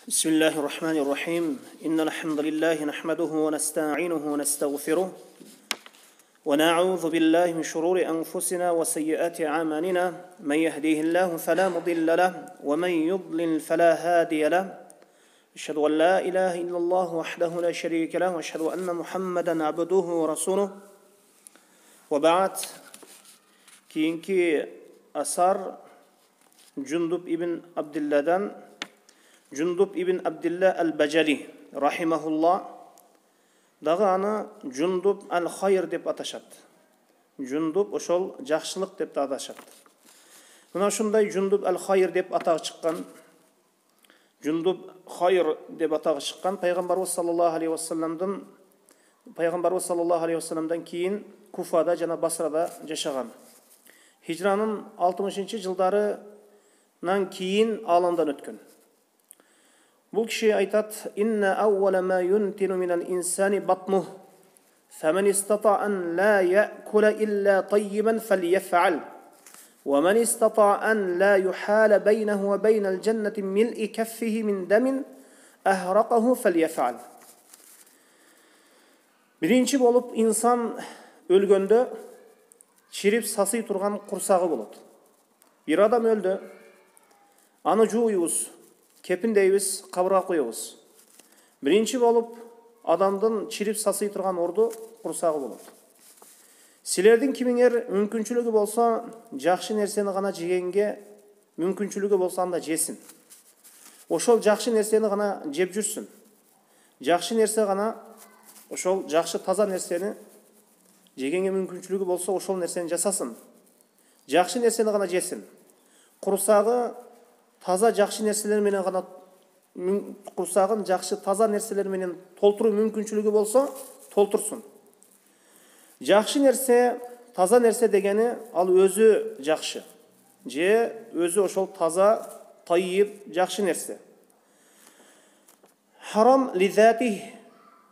بسم الله الرحمن الرحيم إن الحمد لله نحمده ونستعينه ونستغفره ونعوذ بالله من شرور أنفسنا وسيئات أعمالنا من يهديه الله فلا مضل له ومن يضلل فلا هادي له أشهد أن لا إله إلا الله وحده لا شريك له وأشهد أن محمدا عبده ورسوله وبعد كينكي أثر جندب ابن عبد الله Cundub ibn Abdullah al-Bajali rahimahullah дағы аны Cundub al-Khayr деп аташады. Cundub ошол жақшылық деп аташады. Мына ушундай Cundub al-Khayr деп атағы шыққан, Cundub Khayr деп атағы шыққан Пайғамбарыбыз саллаллаху алейхи вассаламдан кейін Куфада жана Басрада жашаған. Хижраның 60-шы жылдарынан кейін алымдан өткен. Бұл кіші айтады: «Инна аувала ма юнтину минал инсани батнух, фаман истата ан ла я'кула илля таййибан фальяф'ал, ва ман истата ан ла юхала байнаху ва байнал джаннати мил'i каффихи мин дамин ахрaqahu фальяф'ал». Бірінші болып инсан өлгенде чирип сасый тұрған құрсағы болады. Bir адам өлді, аны жуйбыз, кепіндейбіз, қабырға қойбыз. Бірінші болып адамдың чирип сасый тұрған орды құрсағы болады. Силердің кимиңер мүмкіншілігі болса, жақшы нәрсені ғана жегенге мүмкіншілігі болса анда жесін. Ошол жақшы нәрсені ғана жеп жүрсін. Жақшы нәрсе ғана, ошол жақшы таза нәрсені жегенге мүмкіншілігі болса, ошол нәрсені жасасын. Жақшы нәрсені ғана жесін. Құрсағы таза жақшы нәрселермен ғана, құрсағын жақшы таза нәрселермен толтыру мүмкіншілігі болса, толтырсын. Жақшы нәрсе, таза нәрсе дегені ал өзі жақшы. Же өзі ошол таза, тайып, жақшы нәрсе. Харам лизати,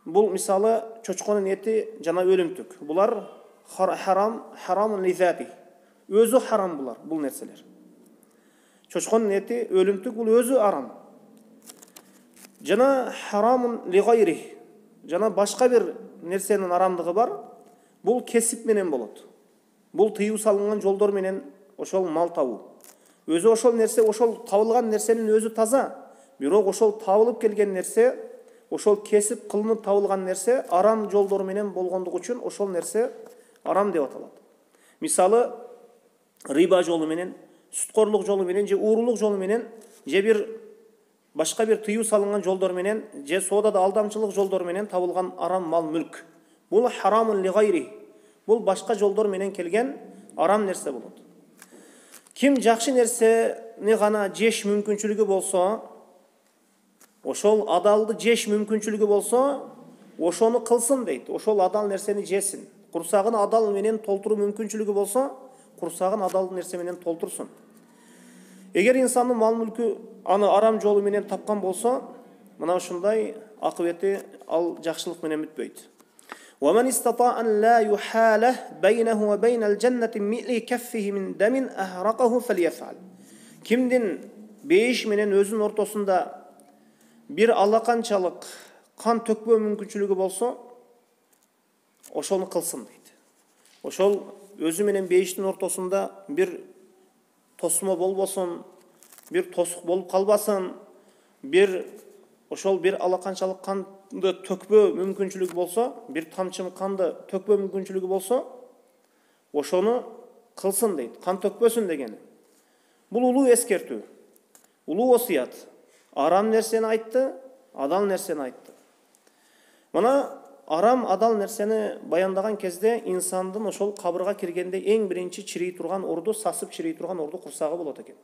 бұл мисалы чочконун ети жана өлімтік. Бұлар харам лизати. Өзі харам бұлар, бұл нәрселер. Чочконун ети өлімтік, бұл өзі арам. Жана харамун лигайри, жана башка бир нерсенин арамдыгы бар. Бұл кесип менен болот. Бұл тыюу салынган жолдор менен ошол мал табуу. Өзі ошол нерсе, ошол табылган нерсенин өзі таза. Бирок ошол табылып келген нерсе, ошол кесип кылынып табылган нерсе арам жолдор менен болгондугу үчүн ошол нерсе арам деп аталат. Мисалы, риба жолу менен, сүткорлук жолу менен, же уурулук жолу менен, же бир башка бир тыюу салынган жолдор менен, же соодада алдамчылык жолдор менен табылган арам мал мүлк. Бул харамун лигайри. Бул башка жолдор менен келген арам нерсе болот. Ким жакшы нерсени гана жеш мүмкүнчүлүгү болсо, ошол адалды жеш мүмкүнчүлүгү болсо, ошону кылсын дейт. Ошол адал нерсени жесин. Курсагын адал менен толтуруу мүмкүнчүлүгү болсо, курсагын адал нерсе менен толтурsun. Эгер инсандын мал мүлкү аны арам жолу менен тапкан болсо, мына ушундай акыбети ал жакшылык менен бүтпөйт. وَمَنْ اسْتَطَاعَ أَنْ لَا يُحَالَ بَيْنَهُ وَبَيْنَ الْجَنَّةِ مِلْءِ كَفِّهِ مِنْ دَمٍ أَحْرَقَهُ فَلْيَفْعَلْ. Kimdin бейиш менен өзүнүн ортосунда бир алаканчалык кан төкпөө мүмкүнчүлүгү болсо, ошону кылсын дейт. Ошол өзү менен бейиштин ортосунда бир тосмо болбосун, бир тосук болуп калбасын, ошол бир алаканчалык канды төкпөө мүмкүнчүлүгү болсо, бир тамчы канды төкпөө мүмкүнчүлүгү болсо, ошону кылсын дейт. Кан төкпөсүн дегени. Бул улуу эскертүү, улуу осуят. Арам нерсени айтты, адал нерсени айтты. Мына арам, адал нерсени баяндаган кезде инсандын ошол кабырга киргенде эң биринчи чирей турган орду, сасып чирей турган орду курсагы болот экен.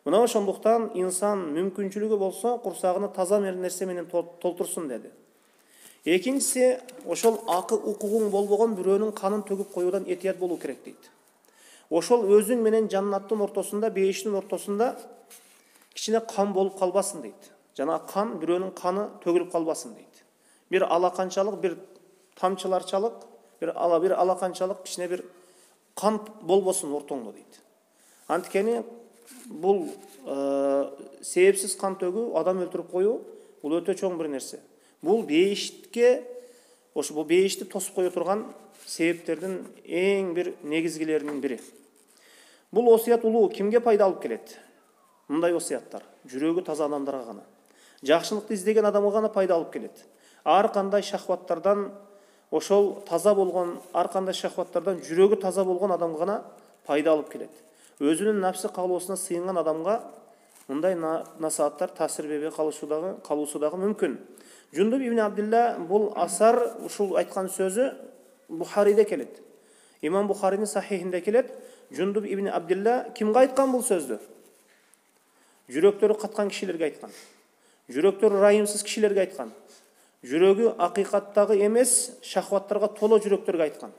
Мына ошондуктан инсан мүмкүнчүлүгү болсо, курсагыны таза нерсе менен толтурsun деди. Экинчиси, ошол акы укугуң болбогон бирөөнүн канын төгүп коюудан этият болуу керек дейт. Ошол өзүң менен жаннаттын ортосунда, бейиштин ортосунда кичине кан болуп калбасын дейт. Жана кан, бирөөнүн каны төгүлүп калбасын дейт. Бир алаканчалык, бир тамчыларчалык, бир алаканчалык кичине бир кан болбосун ортоңдо дейт. Анткени бул себепсиз кан төгүү, адам өлтүрүп коюу бул өтө чоң бир нерсе. Бул бейиштикке, ошо бул бейишти тосуп кое турган себептердин эң бир негизгилеринин бири. Бул осуят улуу кимге пайда алып келет? Мындай осуяттар жүрөгү таза адамдарга гана, жакшылыкты издеген адамга гана пайда алып келет. Ар кандай шахваттардан, ошол таза болгон, ар кандай шахваттардан жүрөгү таза болгон адамга гана пайда алып келет. Өзүнүн напсы каалоосуна сыйынган адамга мындай насааттар таасир бербей калуусу дагы мүмкүн. Жундуб ибн Абдилла бул асар, ушул айткан сөзү Бухариде келет. Имам Бухаринин сахихинде келет. Жундуб ибн Абдилла кимге айткан бул сөздү? Жүрөктөрү каткан кишилерге айткан. Жүрөктөрү райымсыз кишилерге айткан. Жүрөгү акыйкаттагы эмес, шахваттарга толо жүрөктөргө айткан.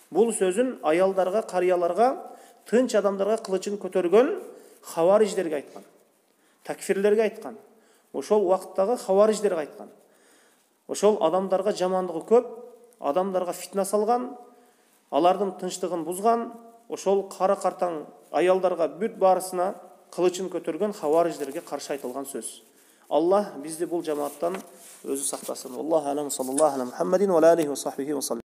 Бул сөзүн аялдарга, карыяларга, тынч адамдарга кылычын көтөргөн хавариждерге айткан. Такфирлерге айткан. Ошол убакыттагы хавариждерге айткан. Ошол адамдарга жамандыгы көп, адамдарга фитна салган, алардын тынчтыгын бузган, ошол кара картаң аялдарга бүт барысына кылычын көтөргөн хавариждерге каршы айтылган сөз. Аллах бизди бул жамааттан өзү сактасын. Аллаху алам, саллаллаху аля Мухаммадин ва алейхи ва сахбихи ва саллям.